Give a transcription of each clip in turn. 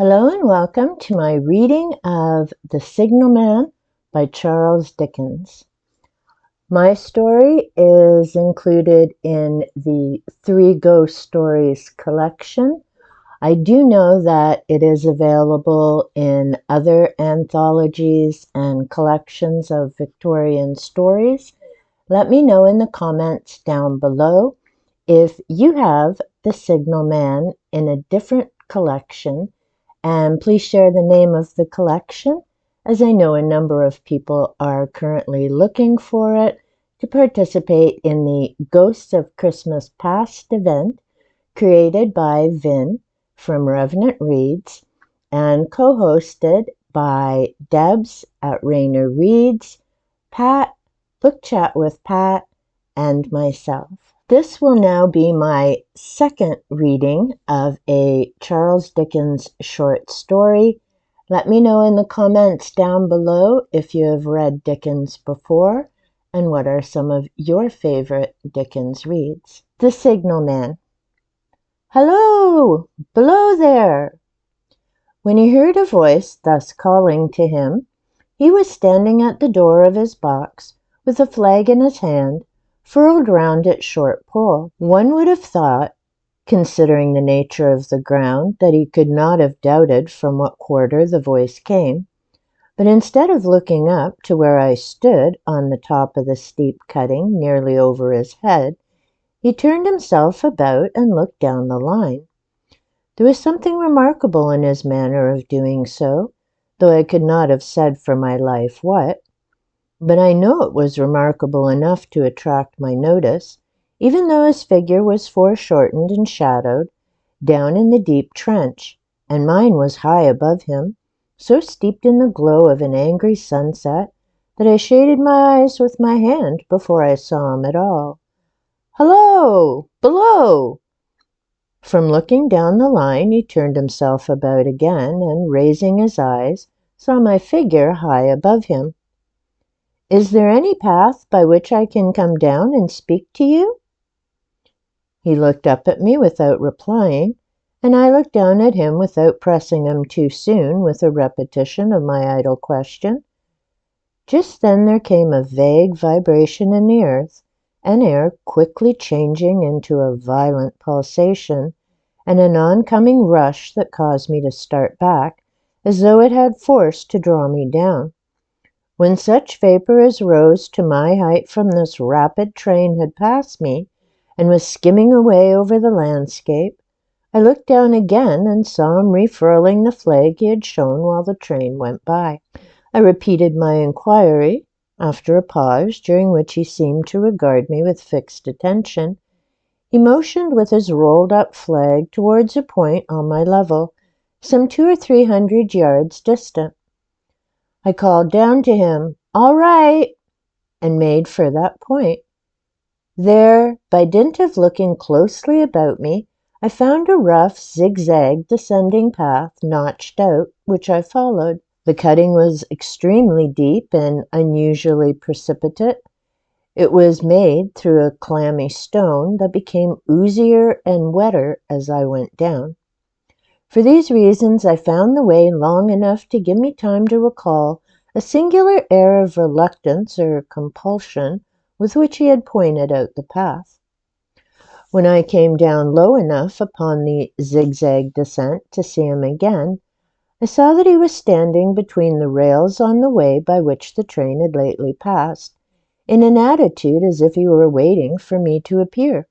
Hello and welcome to my reading of The Signalman by Charles Dickens. My story is included in the Three Ghost Stories collection. I do know that it is available in other anthologies and collections of Victorian stories. Let me know in the comments down below if you have The Signalman in a different collection. And please share the name of the collection, as I know a number of people are currently looking for it to participate in the Ghosts of Christmas Past event created by Vin from Revenant Reads and co-hosted by Debs at Rainer Reads, Pat, Book Chat with Pat, and myself. This will now be my second reading of a Charles Dickens short story. Let me know in the comments down below if you have read Dickens before and what are some of your favorite Dickens reads. The Signalman. "Hello! Below there!" When he heard a voice thus calling to him, he was standing at the door of his box with a flag in his hand, furled round its short pole. One would have thought, considering the nature of the ground, that he could not have doubted from what quarter the voice came, but instead of looking up to where I stood on the top of the steep cutting nearly over his head, he turned himself about and looked down the line. There was something remarkable in his manner of doing so, though I could not have said for my life what. But I know it was remarkable enough to attract my notice, even though his figure was foreshortened and shadowed down in the deep trench, and mine was high above him, so steeped in the glow of an angry sunset that I shaded my eyes with my hand before I saw him at all. "Hello! Below!" From looking down the line, he turned himself about again, and raising his eyes, saw my figure high above him. "Is there any path by which I can come down and speak to you?" He looked up at me without replying, and I looked down at him without pressing him too soon with a repetition of my idle question. Just then there came a vague vibration in the earth, and air quickly changing into a violent pulsation, and an oncoming rush that caused me to start back, as though it had force to draw me down. When such vapor as rose to my height from this rapid train had passed me, and was skimming away over the landscape, I looked down again and saw him refurling the flag he had shown while the train went by. I repeated my inquiry. After a pause, during which he seemed to regard me with fixed attention, he motioned with his rolled-up flag towards a point on my level, some 200 or 300 yards distant. I called down to him, "All right," and made for that point. There, by dint of looking closely about me, I found a rough, zigzag descending path notched out, which I followed. The cutting was extremely deep and unusually precipitate. It was made through a clammy stone that became oozier and wetter as I went down. For these reasons I found the way long enough to give me time to recall a singular air of reluctance or compulsion with which he had pointed out the path. When I came down low enough upon the zigzag descent to see him again, I saw that he was standing between the rails on the way by which the train had lately passed, in an attitude as if he were waiting for me to appear.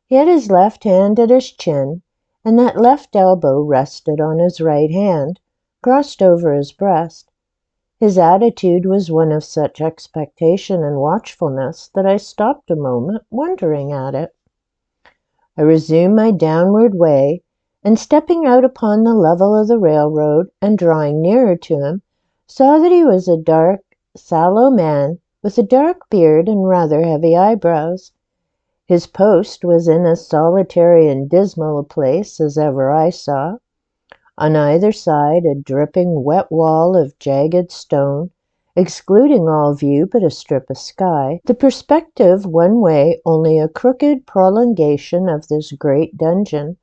He had his left hand at his chin, and that left elbow rested on his right hand, crossed over his breast. His attitude was one of such expectation and watchfulness that I stopped a moment, wondering at it. I resumed my downward way, and stepping out upon the level of the railroad and drawing nearer to him, saw that he was a dark, sallow man with a dark beard and rather heavy eyebrows. His post was in as solitary and dismal a place as ever I saw. On either side a dripping wet wall of jagged stone, excluding all view but a strip of sky, the perspective one way only a crooked prolongation of this great dungeon,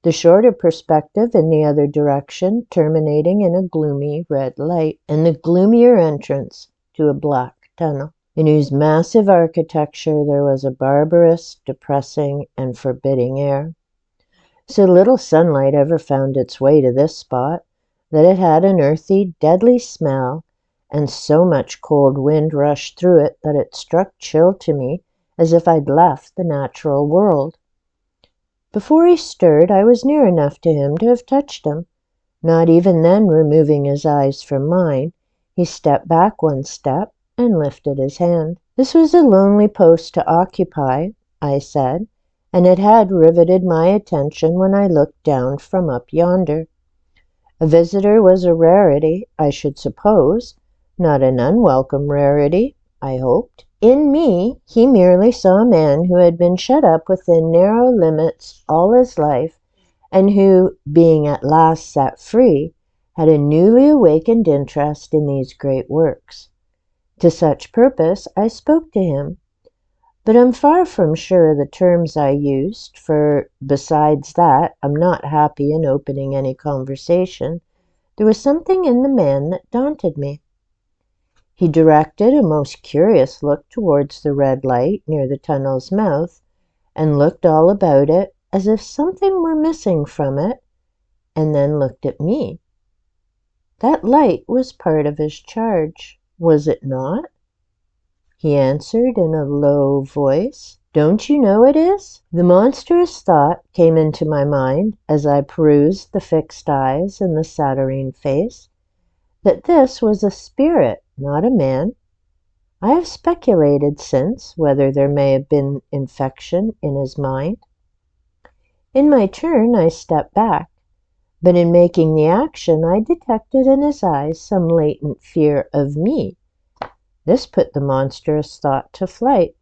the shorter perspective in the other direction terminating in a gloomy red light, and the gloomier entrance to a black tunnel, in whose massive architecture there was a barbarous, depressing, and forbidding air. So little sunlight ever found its way to this spot that it had an earthy, deadly smell, and so much cold wind rushed through it that it struck chill to me as if I'd left the natural world. Before he stirred, I was near enough to him to have touched him. Not even then removing his eyes from mine, he stepped back one step and lifted his hand. This was a lonely post to occupy, I said, and it had riveted my attention when I looked down from up yonder. A visitor was a rarity, I should suppose, not an unwelcome rarity, I hoped. In me, he merely saw a man who had been shut up within narrow limits all his life, and who, being at last set free, had a newly awakened interest in these great works. To such purpose I spoke to him, but I'm far from sure of the terms I used, for, besides that I'm not happy in opening any conversation, there was something in the man that daunted me. He directed a most curious look towards the red light near the tunnel's mouth, and looked all about it as if something were missing from it, and then looked at me. That light was part of his charge, was it not? He answered in a low voice, "Don't you know it is?" The monstrous thought came into my mind as I perused the fixed eyes and the saturnine face, that this was a spirit, not a man. I have speculated since whether there may have been infection in his mind. In my turn I stepped back, but in making the action I detected in his eyes some latent fear of me. This put the monstrous thought to flight.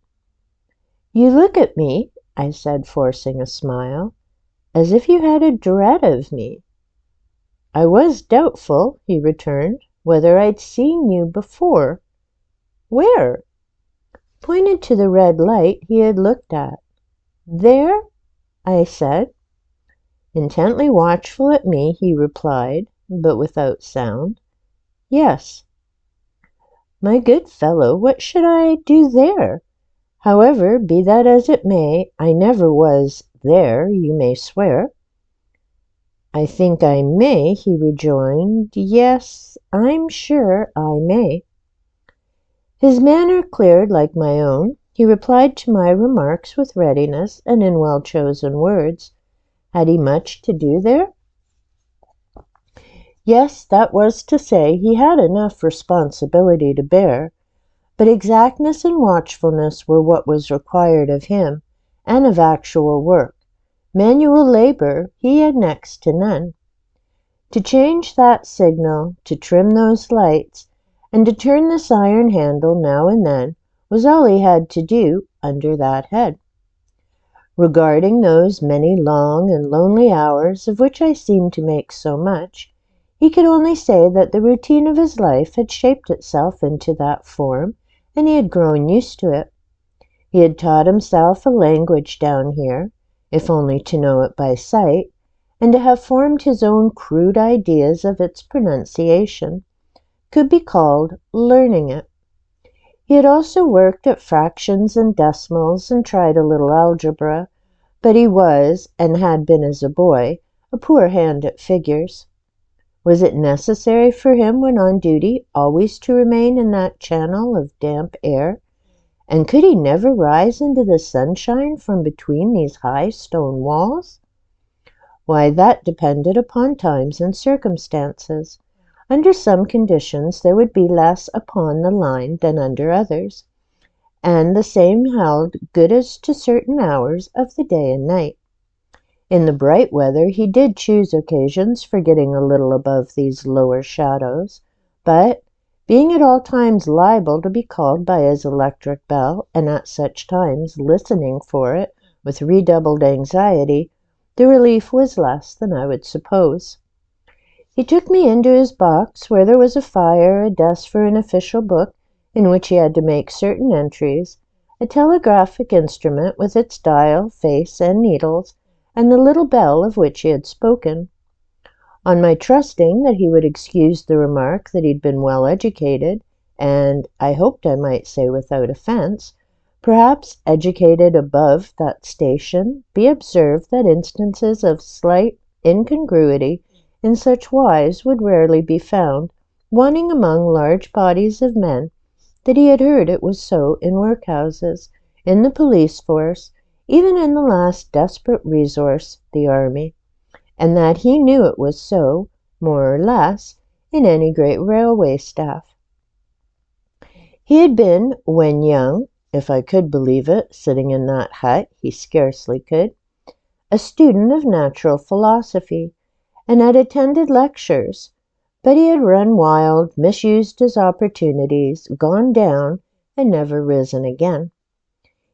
"You look at me," I said, forcing a smile, "as if you had a dread of me." "I was doubtful," he returned, "whether I'd seen you before." "Where?" Pointed to the red light he had looked at. "There?" I said. Intently watchful at me, he replied, but without sound, "Yes." "My good fellow, what should I do there? However, be that as it may, I never was there, you may swear." "I think I may," he rejoined. "Yes, I'm sure I may." His manner cleared like my own. He replied to my remarks with readiness and in well-chosen words. Had he much to do there? Yes, that was to say, he had enough responsibility to bear, but exactness and watchfulness were what was required of him, and of actual work. Manual labor he had next to none. To change that signal, to trim those lights, and to turn this iron handle now and then was all he had to do under that head. Regarding those many long and lonely hours of which I seemed to make so much, he could only say that the routine of his life had shaped itself into that form, and he had grown used to it. He had taught himself a language down here, if only to know it by sight, and to have formed his own crude ideas of its pronunciation, could be called learning it. He had also worked at fractions and decimals and tried a little algebra, but he was, and had been as a boy, a poor hand at figures. Was it necessary for him when on duty always to remain in that channel of damp air? And could he never rise into the sunshine from between these high stone walls? Why, that depended upon times and circumstances. Under some conditions there would be less upon the line than under others, and the same held good as to certain hours of the day and night. In the bright weather he did choose occasions for getting a little above these lower shadows, but, being at all times liable to be called by his electric bell, and at such times listening for it with redoubled anxiety, the relief was less than I would suppose. He took me into his box, where there was a fire, a desk for an official book, in which he had to make certain entries, a telegraphic instrument with its dial, face, and needles, and the little bell of which he had spoken. On my trusting that he would excuse the remark that he'd been well educated, and I hoped I might say without offence, perhaps educated above that station, be observed that instances of slight incongruity in such wise would rarely be found, wanting among large bodies of men, that he had heard it was so in workhouses, in the police force, even in the last desperate resource, the army, and that he knew it was so, more or less, in any great railway staff. He had been, when young, if I could believe it, sitting in that hut, he scarcely could, a student of natural philosophy, and had attended lectures, but he had run wild, misused his opportunities, gone down, and never risen again.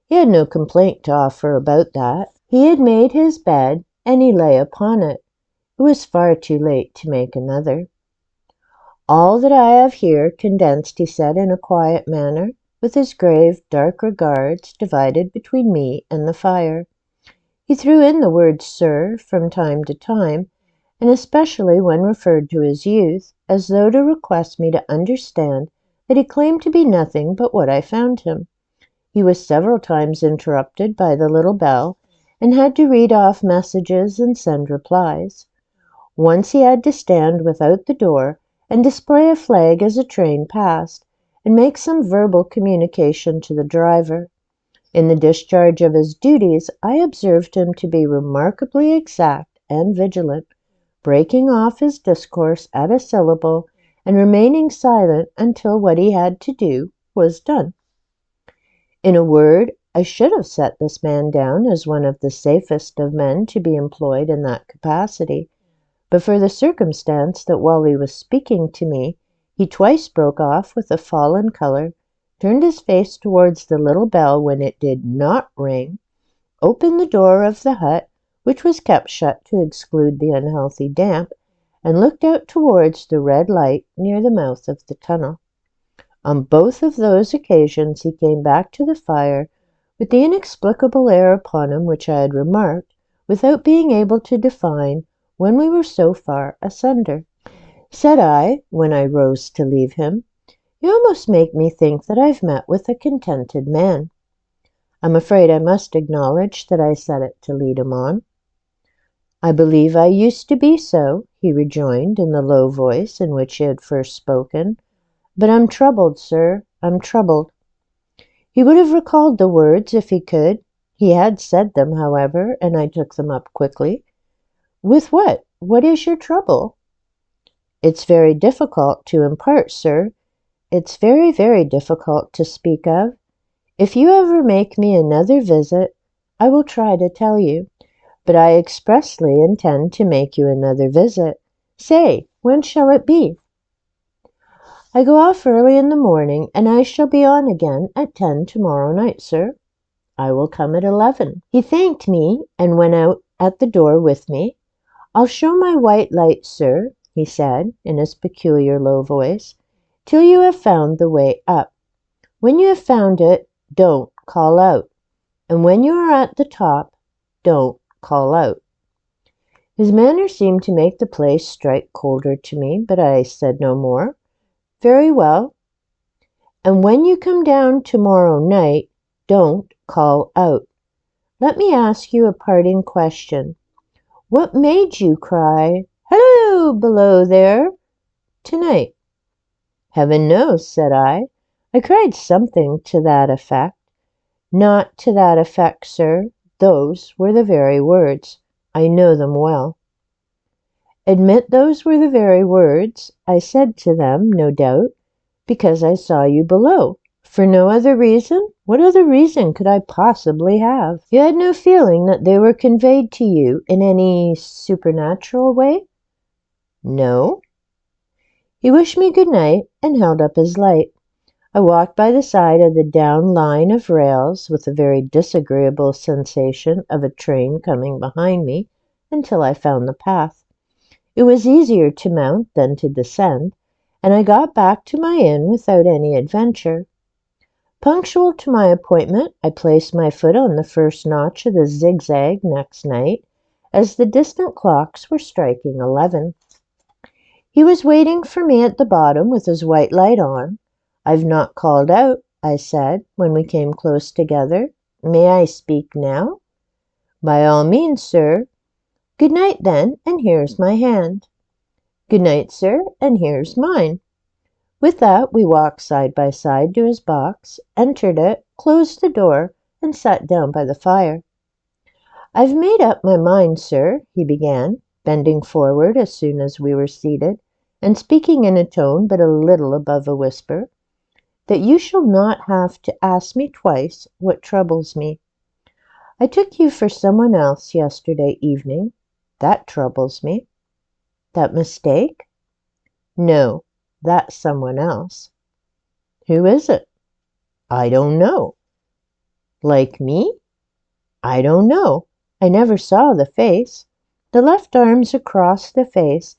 He had no complaint to offer about that. He had made his bed, and he lay upon it. It was far too late to make another. All that I have here condensed, he said in a quiet manner, with his grave, dark regards divided between me and the fire. He threw in the word sir from time to time, and especially when referred to his youth, as though to request me to understand that he claimed to be nothing but what I found him. He was several times interrupted by the little bell, and had to read off messages and send replies. Once he had to stand without the door and display a flag as a train passed, and make some verbal communication to the driver. In the discharge of his duties, I observed him to be remarkably exact and vigilant, breaking off his discourse at a syllable, and remaining silent until what he had to do was done. In a word, I should have set this man down as one of the safest of men to be employed in that capacity, but for the circumstance that while he was speaking to me, he twice broke off with a fallen color, turned his face towards the little bell when it did not ring, opened the door of the hut, which was kept shut to exclude the unhealthy damp, and looked out towards the red light near the mouth of the tunnel. On both of those occasions he came back to the fire with the inexplicable air upon him which I had remarked, without being able to define when we were so far asunder. Said I, when I rose to leave him, "You almost make me think that I've met with a contented man." I'm afraid I must acknowledge that I said it to lead him on. "I believe I used to be so," he rejoined in the low voice in which he had first spoken. "But I'm troubled, sir, I'm troubled." He would have recalled the words if he could. He had said them, however, and I took them up quickly. "With what? What is your trouble?" "It's very difficult to impart, sir. It's very, very difficult to speak of. If you ever make me another visit, I will try to tell you. But I expressly intend to make you another visit. Say, when shall it be?" "I go off early in the morning, and I shall be on again at 10 tomorrow night, sir." "I will come at 11. He thanked me and went out at the door with me. "I'll show my white light, sir," he said, in his peculiar low voice, "till you have found the way up. When you have found it, don't call out. And when you are at the top, don't call out." His manner seemed to make the place strike colder to me, but I said no more. "Very well. And when you come down tomorrow night, don't call out. Let me ask you a parting question. What made you cry, 'Hello, below there,' tonight?" "Heaven knows," said I. "I cried something to that effect." "Not to that effect, sir. Those were the very words. I know them well." "Admit those were the very words. I said to them, no doubt, because I saw you below. For no other reason? What other reason could I possibly have? You had no feeling that they were conveyed to you in any supernatural way?" "No." He wished me good night and held up his light. I walked by the side of the down line of rails with a very disagreeable sensation of a train coming behind me until I found the path. It was easier to mount than to descend, and I got back to my inn without any adventure. Punctual to my appointment, I placed my foot on the first notch of the zigzag next night, as the distant clocks were striking 11. He was waiting for me at the bottom with his white light on. "I've not called out," I said, when we came close together. "May I speak now?" "By all means, sir." "Good night, then, and here's my hand." "Good night, sir, and here's mine." With that, we walked side by side to his box, entered it, closed the door, and sat down by the fire. "I've made up my mind, sir," he began, bending forward as soon as we were seated, and speaking in a tone but a little above a whisper, "that you shall not have to ask me twice what troubles me. I took you for someone else yesterday evening. That troubles me." "That mistake?" "No, that's someone else." "Who is it?" "I don't know." "Like me?" "I don't know. I never saw the face. The left arm's across the face,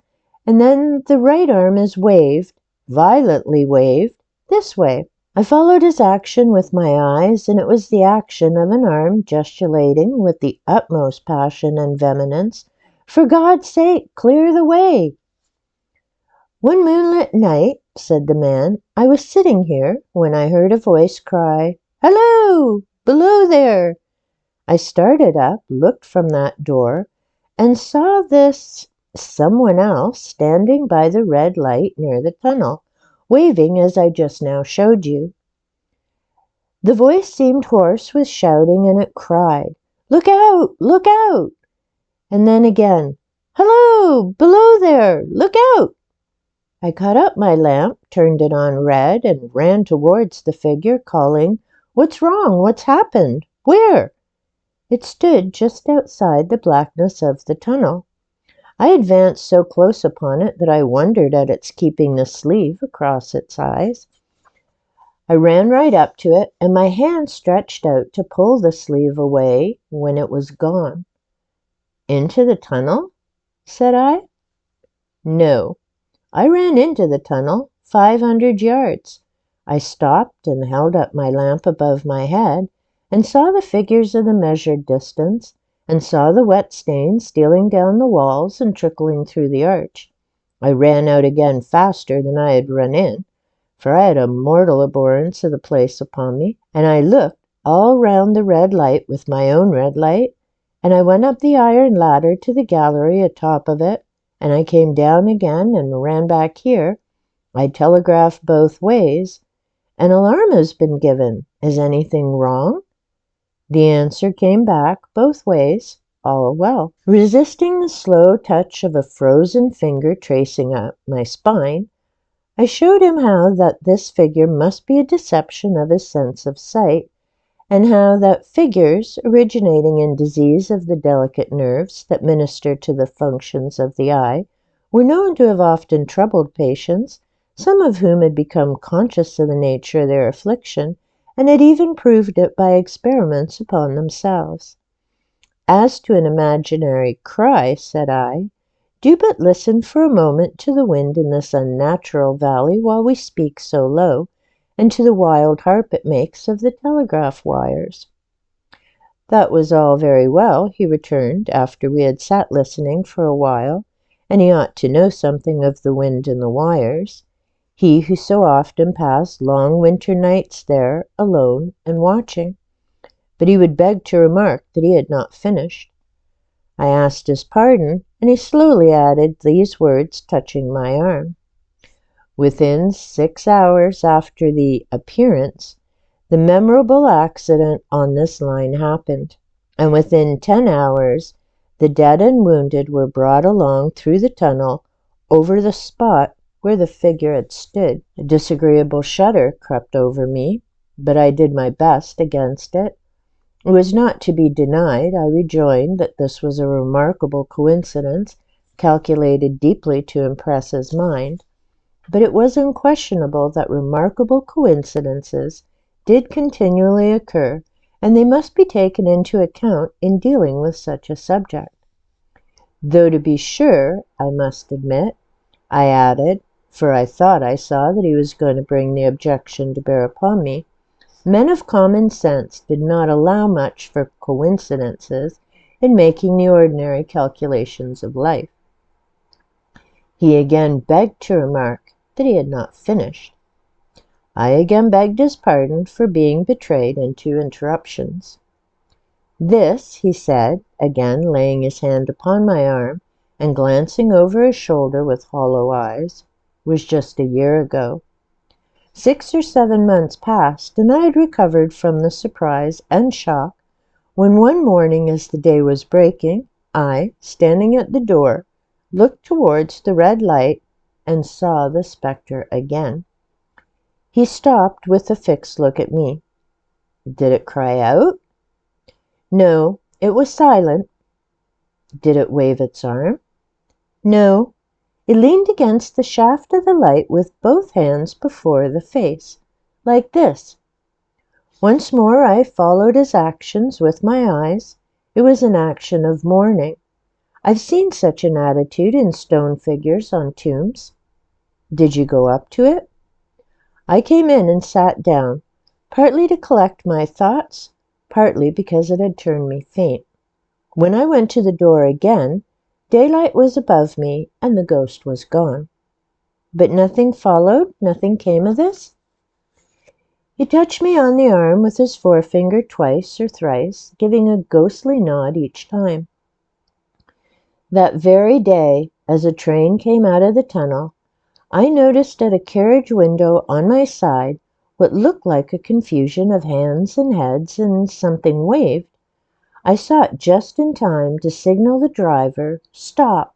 and then the right arm is waved, violently waved, this way." I followed his action with my eyes, and it was the action of an arm gesticulating with the utmost passion and vehemence, "For God's sake, clear the way!" "One moonlit night," said the man, "I was sitting here when I heard a voice cry, 'Hello! Below there!' I started up, looked from that door, and saw this someone else standing by the red light near the tunnel, waving as I just now showed you. The voice seemed hoarse with shouting, and it cried, 'Look out! Look out!' And then again, 'Hello! Below there! Look out!' I caught up my lamp, turned it on red, and ran towards the figure, calling, 'What's wrong? What's happened? Where?' It stood just outside the blackness of the tunnel. I advanced so close upon it that I wondered at its keeping the sleeve across its eyes. I ran right up to it, and my hand stretched out to pull the sleeve away when it was gone. 'Into the tunnel?' said I. "No. I ran into the tunnel, 500 yards. I stopped and held up my lamp above my head, and saw the figures of the measured distance, and saw the wet stains stealing down the walls and trickling through the arch. I ran out again faster than I had run in, for I had a mortal abhorrence of the place upon me, and I looked all round the red light with my own red light, and I went up the iron ladder to the gallery atop of it, and I came down again and ran back here. I telegraphed both ways. An alarm has been given. Is anything wrong?' The answer came back, both ways, 'All well.' Resisting the slow touch of a frozen finger tracing up my spine, I showed him how that this figure must be a deception of his sense of sight, and how that figures originating in disease of the delicate nerves that minister to the functions of the eye were known to have often troubled patients, some of whom had become conscious of the nature of their affliction, and had even proved it by experiments upon themselves. 'As to an imaginary cry,' said I, 'do but listen for a moment to the wind in this unnatural valley while we speak so low, and to the wild harp it makes of the telegraph wires.' That was all very well," he returned, after we had sat listening for a while, "and he ought to know something of the wind and the wires, he who so often passed long winter nights there, alone and watching. But he would beg to remark that he had not finished. I asked his pardon, and he slowly added these words touching my arm. 'Within 6 hours after the appearance, the memorable accident on this line happened, and within 10 hours the dead and wounded were brought along through the tunnel over the spot where the figure had stood.' A disagreeable shudder crept over me, but I did my best against it. It was not to be denied, I rejoined, that this was a remarkable coincidence, calculated deeply to impress his mind, but it was unquestionable that remarkable coincidences did continually occur, and they must be taken into account in dealing with such a subject. Though, to be sure, I must admit," I added, for I thought I saw that he was going to bring the objection to bear upon me, "men of common sense did not allow much for coincidences in making the ordinary calculations of life. He again begged to remark that he had not finished. I again begged his pardon for being betrayed into interruptions. This, he said, again laying his hand upon my arm and glancing over his shoulder with hollow eyes, was just a year ago. 6 or 7 months passed, and I had recovered from the surprise and shock when one morning as the day was breaking, I, standing at the door, looked towards the red light and saw the spectre again. He stopped with a fixed look at me. Did it cry out? No, it was silent. Did it wave its arm? No, it leaned against the shaft of the light with both hands before the face, like this. Once more I followed his actions with my eyes. It was an action of mourning. I've seen such an attitude in stone figures on tombs. Did you go up to it? I came in and sat down, partly to collect my thoughts, partly because it had turned me faint. When I went to the door again, daylight was above me and the ghost was gone. But nothing followed, nothing came of this? He touched me on the arm with his forefinger twice or thrice, giving a ghostly nod each time. That very day, as a train came out of the tunnel, I noticed at a carriage window on my side what looked like a confusion of hands and heads, and something waved. I saw it just in time to signal the driver, "Stop."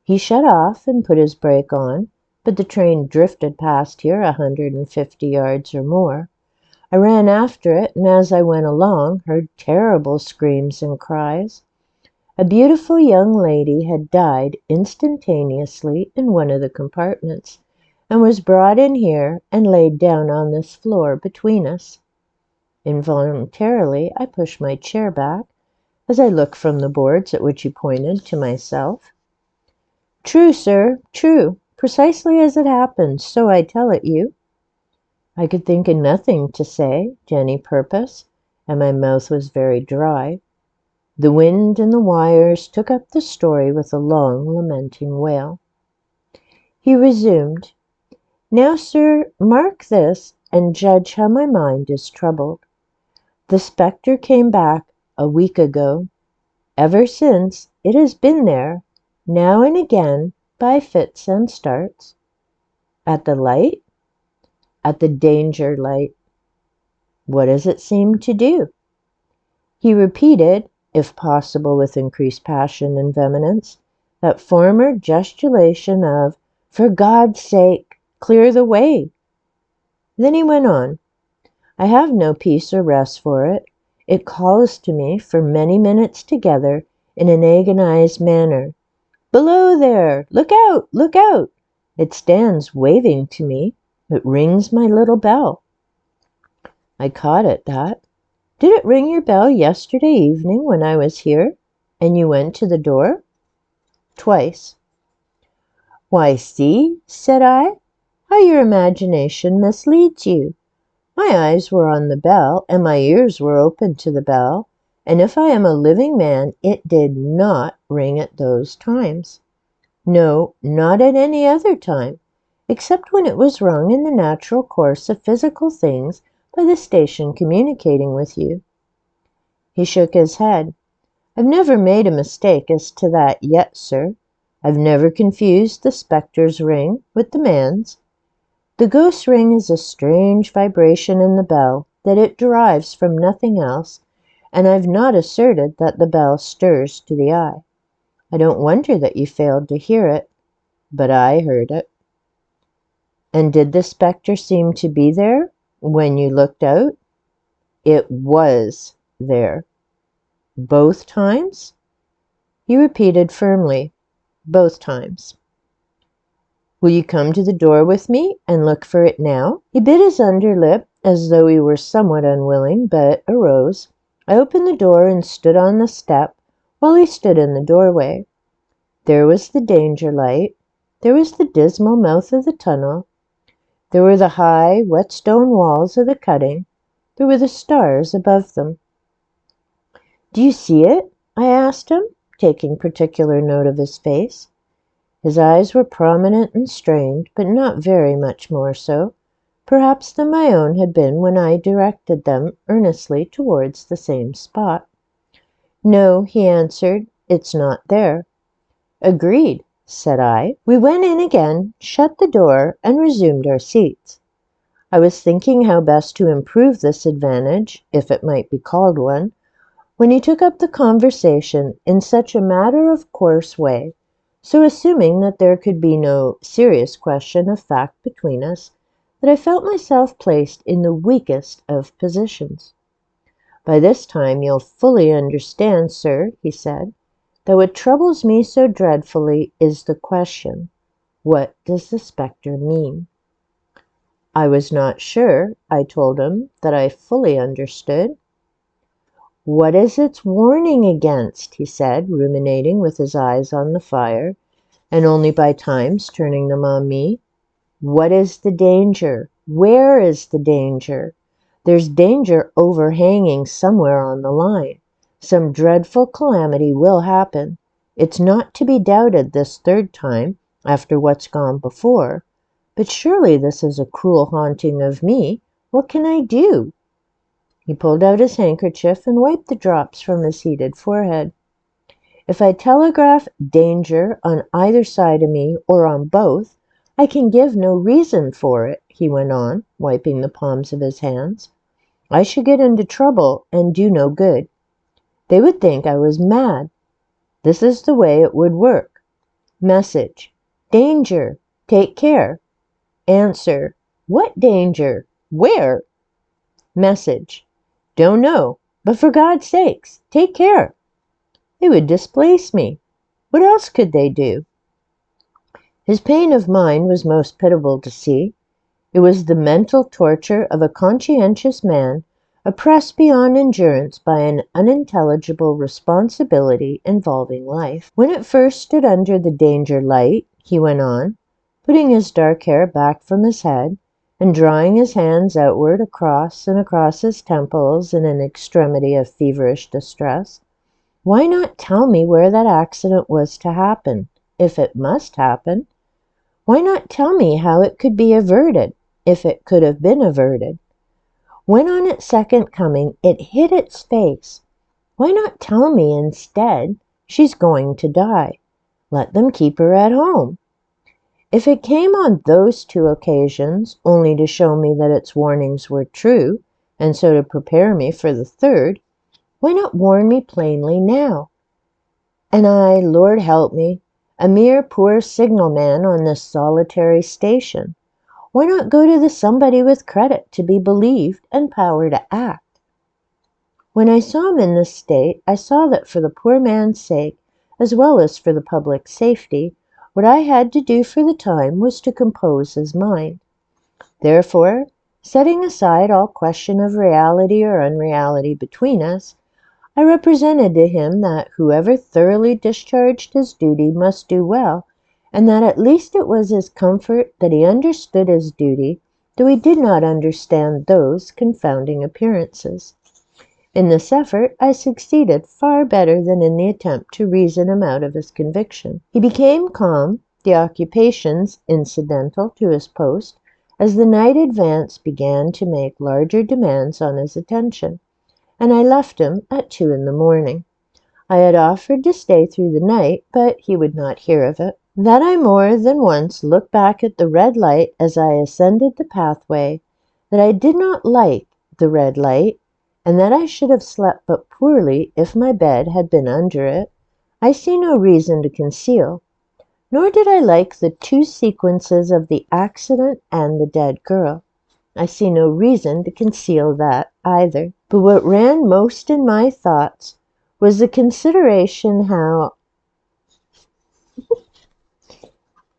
He shut off and put his brake on, but the train drifted past here 150 yards or more. I ran after it, and as I went along, heard terrible screams and cries. A beautiful young lady had died instantaneously in one of the compartments, and was brought in here and laid down on this floor between us. Involuntarily I pushed my chair back, as I looked from the boards at which he pointed to myself. True, sir, true, precisely as it happened, so I tell it you. I could think of nothing to say to any purpose, and my mouth was very dry. The wind and the wires took up the story with a long, lamenting wail. He resumed, Now, sir, mark this, and judge how my mind is troubled. The spectre came back a week ago. Ever since, it has been there, now and again, by fits and starts. At the light? At the danger light. What does it seem to do? He repeated, if possible with increased passion and vehemence, that former gesticulation of, "For God's sake, clear the way." Then he went on, I have no peace or rest for it. It calls to me for many minutes together in an agonized manner. Below there! Look out! Look out! It stands waving to me. It rings my little bell. I caught at that. Did it ring your bell yesterday evening when I was here, and you went to the door? Twice. Why, see, said I, how your imagination misleads you. My eyes were on the bell, and my ears were open to the bell, and if I am a living man, it did not ring at those times. No, not at any other time, except when it was rung in the natural course of physical things by the station communicating with you. He shook his head. I've never made a mistake as to that yet, sir. I've never confused the spectre's ring with the man's. The ghost's ring is a strange vibration in the bell that it derives from nothing else, and I've not asserted that the bell stirs to the eye. I don't wonder that you failed to hear it, but I heard it. And did the spectre seem to be there when you looked out? It was there. Both times? He repeated firmly, both times. Will you come to the door with me and look for it now? He bit his underlip as though he were somewhat unwilling, but arose. I opened the door and stood on the step while he stood in the doorway. There was the danger light. There was the dismal mouth of the tunnel. There were the high, wet stone walls of the cutting. There were the stars above them. Do you see it? I asked him, taking particular note of his face. His eyes were prominent and strained, but not very much more so, perhaps, than my own had been when I directed them earnestly towards the same spot. "No," he answered, "it's not there." "Agreed," said I. We went in again, shut the door, and resumed our seats. I was thinking how best to improve this advantage, if it might be called one, when he took up the conversation in such a matter-of-course way, so assuming that there could be no serious question of fact between us, that I felt myself placed in the weakest of positions. "By this time you'll fully understand, sir," he said, "that what troubles me so dreadfully is the question, what does the spectre mean?" I was not sure, I told him, that I fully understood. "What is its warning against?" he said, ruminating with his eyes on the fire, and only by times turning them on me. "What is the danger? Where is the danger? There's danger overhanging somewhere on the line. Some dreadful calamity will happen. It's not to be doubted this third time, after what's gone before. But surely this is a cruel haunting of me. What can I do?" He pulled out his handkerchief and wiped the drops from his heated forehead. "If I telegraph 'danger' on either side of me, or on both, I can give no reason for it," he went on, wiping the palms of his hands. "I should get into trouble and do no good. They would think I was mad. This is the way it would work. Message: 'Danger! Take care!' Answer: 'What danger? Where?' Message: 'Don't know, but for God's sakes, take care!' They would displace me. What else could they do?" His pain of mind was most pitiable to see. It was the mental torture of a conscientious man oppressed beyond endurance by an unintelligible responsibility involving life. "When it first stood under the danger light," he went on, putting his dark hair back from his head, and drawing his hands outward across and across his temples in an extremity of feverish distress, "why not tell me where that accident was to happen, if it must happen? Why not tell me how it could be averted, if it could have been averted? When on its second coming it hit its face, why not tell me instead, 'She's going to die. Let them keep her at home'? If it came on those two occasions only to show me that its warnings were true, and so to prepare me for the third, why not warn me plainly now? And I, Lord help me, a mere poor signalman on this solitary station, why not go to the somebody with credit to be believed and power to act?" When I saw him in this state, I saw that for the poor man's sake, as well as for the public safety, what I had to do for the time was to compose his mind. Therefore, setting aside all question of reality or unreality between us, I represented to him that whoever thoroughly discharged his duty must do well, and that at least it was his comfort that he understood his duty, though he did not understand those confounding appearances. In this effort I succeeded far better than in the attempt to reason him out of his conviction. He became calm, the occupations incidental to his post, as the night advanced, began to make larger demands on his attention, and I left him at 2 in the morning. I had offered to stay through the night, but he would not hear of it. That I more than once looked back at the red light as I ascended the pathway, that I did not like the red light, and that I should have slept but poorly if my bed had been under it, I see no reason to conceal. Nor did I like the two sequences of the accident and the dead girl. I see no reason to conceal that either. But what ran most in my thoughts was the consideration how...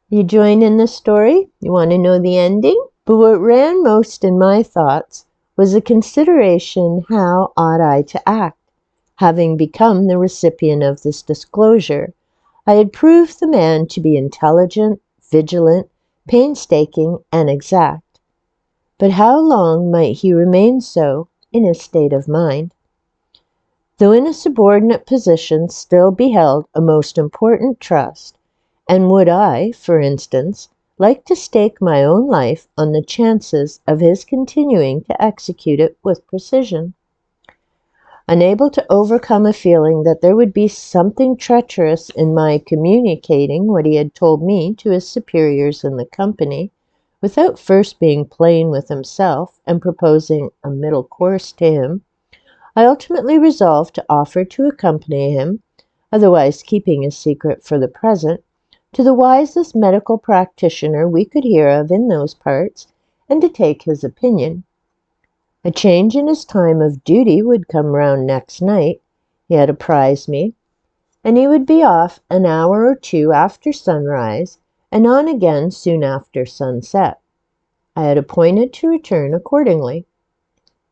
You join in the story? You want to know the ending? But what ran most in my thoughts was the consideration how ought I to act, having become the recipient of this disclosure. I had proved the man to be intelligent, vigilant, painstaking, and exact. But how long might he remain so in his state of mind? though in a subordinate position, still beheld a most important trust, and would I, for instance, like to stake my own life on the chances of his continuing to execute it with precision. Unable to overcome a feeling that there would be something treacherous in my communicating what he had told me to his superiors in the company, without first being plain with himself and proposing a middle course to him, I ultimately resolved to offer to accompany him, otherwise keeping his secret for the present, to the wisest medical practitioner we could hear of in those parts, and to take his opinion. A change in his time of duty would come round next night, he had apprised me, and he would be off an hour or two after sunrise, and on again soon after sunset. I had appointed to return accordingly.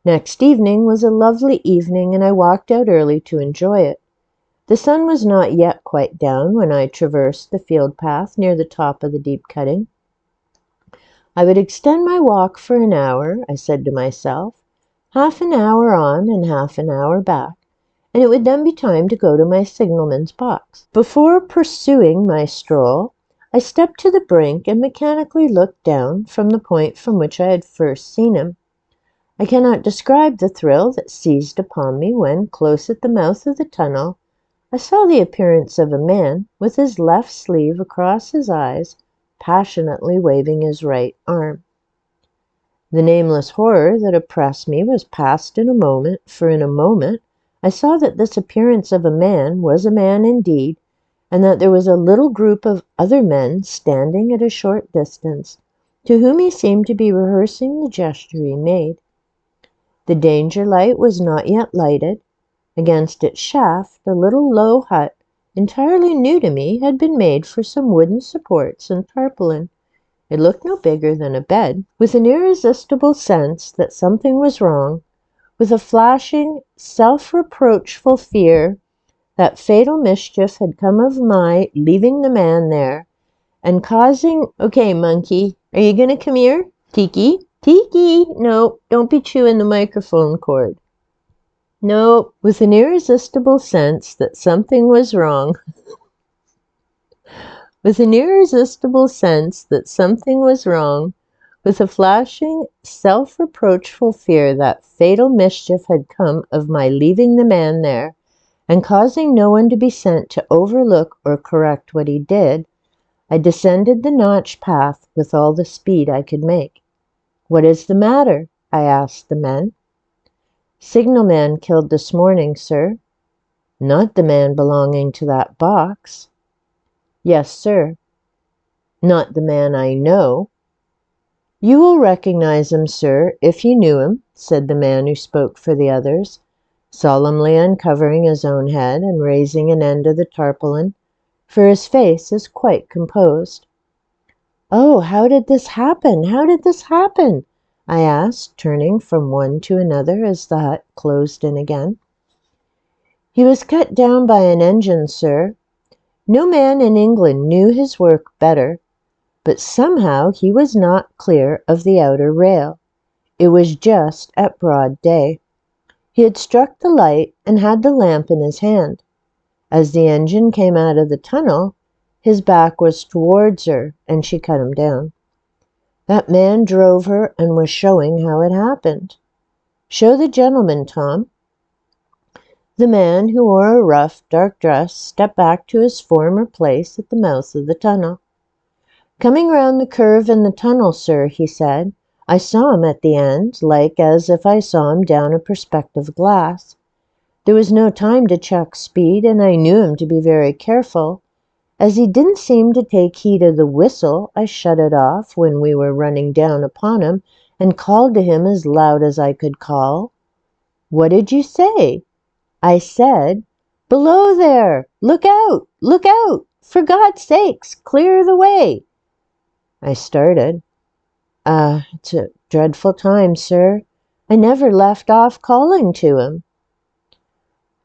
Next evening was a lovely evening, and I walked out early to enjoy it. The sun was not yet quite down when I traversed the field path near the top of the deep cutting. I would extend my walk for an hour, I said to myself, half an hour on and half an hour back, and it would then be time to go to my signalman's box. Before pursuing my stroll, I stepped to the brink and mechanically looked down from the point from which I had first seen him. I cannot describe the thrill that seized upon me when, close at the mouth of the tunnel, I saw the appearance of a man, with his left sleeve across his eyes, passionately waving his right arm. The nameless horror that oppressed me was past in a moment, for in a moment I saw that this appearance of a man was a man indeed, and that there was a little group of other men standing at a short distance, to whom he seemed to be rehearsing the gesture he made. The danger light was not yet lighted. Against its shaft, a little low hut, entirely new to me, had been made for some wooden supports and tarpaulin. It looked no bigger than a bed. With an irresistible sense that something was wrong, with a flashing, self-reproachful fear that fatal mischief had come of my leaving the man there and causing— Okay, monkey, are you going to come here? Tiki? Tiki! No, don't be chewing the microphone cord. No, with an irresistible sense that something was wrong. With an irresistible sense that something was wrong, with a flashing, self-reproachful fear that fatal mischief had come of my leaving the man there, and causing no one to be sent to overlook or correct what he did, I descended the notched path with all the speed I could make. "What is the matter?" I asked the men. "Signalman killed this morning, sir." "Not the man belonging to that box?" "Yes, sir." "Not the man I know?" "You will recognize him, sir, if you knew him," said the man who spoke for the others, solemnly uncovering his own head and raising an end of the tarpaulin, for his face is quite composed. "Oh, how did this happen? How did this happen?" I asked, turning from one to another as the hut closed in again. "He was cut down by an engine, sir. No man in England knew his work better, but somehow he was not clear of the outer rail. It was just at broad day. He had struck the light and had the lamp in his hand. As the engine came out of the tunnel, his back was towards her, and she cut him down. That man drove her and was showing how it happened. Show the gentleman, Tom." The man, who wore a rough, dark dress, stepped back to his former place at the mouth of the tunnel. "Coming round the curve in the tunnel, sir," he said. "I saw him at the end, like as if I saw him down a perspective glass. There was no time to check speed, and I knew him to be very careful. As he didn't seem to take heed of the whistle, I shut it off when we were running down upon him, and called to him as loud as I could call." "What did you say?" "I said, 'Below there! Look out! Look out! For God's sakes, clear the way!'" I started. It's a dreadful time, sir. I never left off calling to him."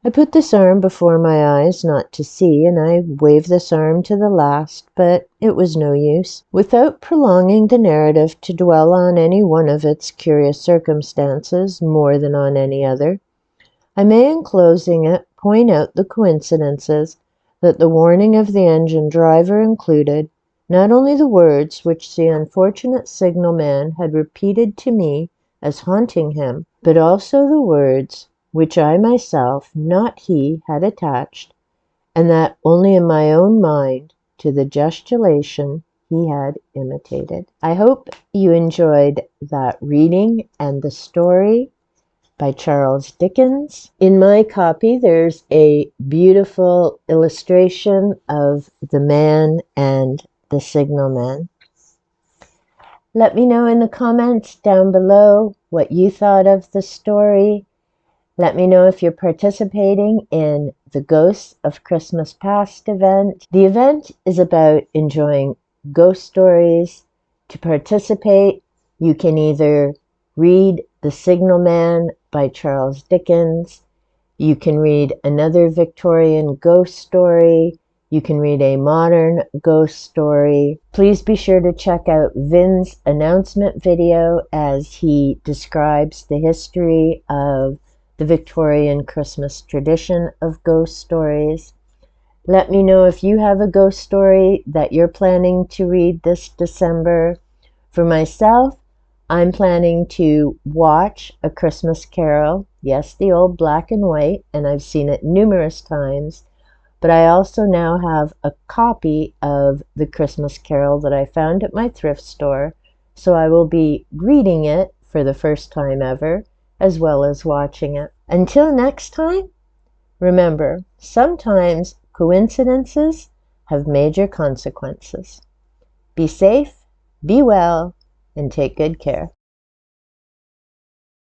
I put this arm before my eyes not to see, and I waved this arm to the last, but it was no use. Without prolonging the narrative to dwell on any one of its curious circumstances more than on any other, I may, in closing it, point out the coincidences that the warning of the engine driver included not only the words which the unfortunate signalman had repeated to me as haunting him, but also the words which I myself, not he, had attached, and that only in my own mind, to the gesticulation he had imitated. I hope you enjoyed that reading and the story by Charles Dickens. In my copy, there's a beautiful illustration of the man and the signalman. Let me know in the comments down below what you thought of the story. Let me know if you're participating in the Ghosts of Christmas Past event. The event is about enjoying ghost stories. To participate, you can either read The Signalman by Charles Dickens. You can read another Victorian ghost story. You can read a modern ghost story. Please be sure to check out Vin's announcement video as he describes the history of the Victorian Christmas tradition of ghost stories. Let me know if you have a ghost story that you're planning to read this December. For myself, I'm planning to watch A Christmas Carol. Yes, the old black and white, and I've seen it numerous times. But I also now have a copy of The Christmas Carol that I found at my thrift store, so I will be reading it for the first time ever, as well as watching it. Until next time, remember, sometimes coincidences have major consequences. Be safe, be well, and take good care.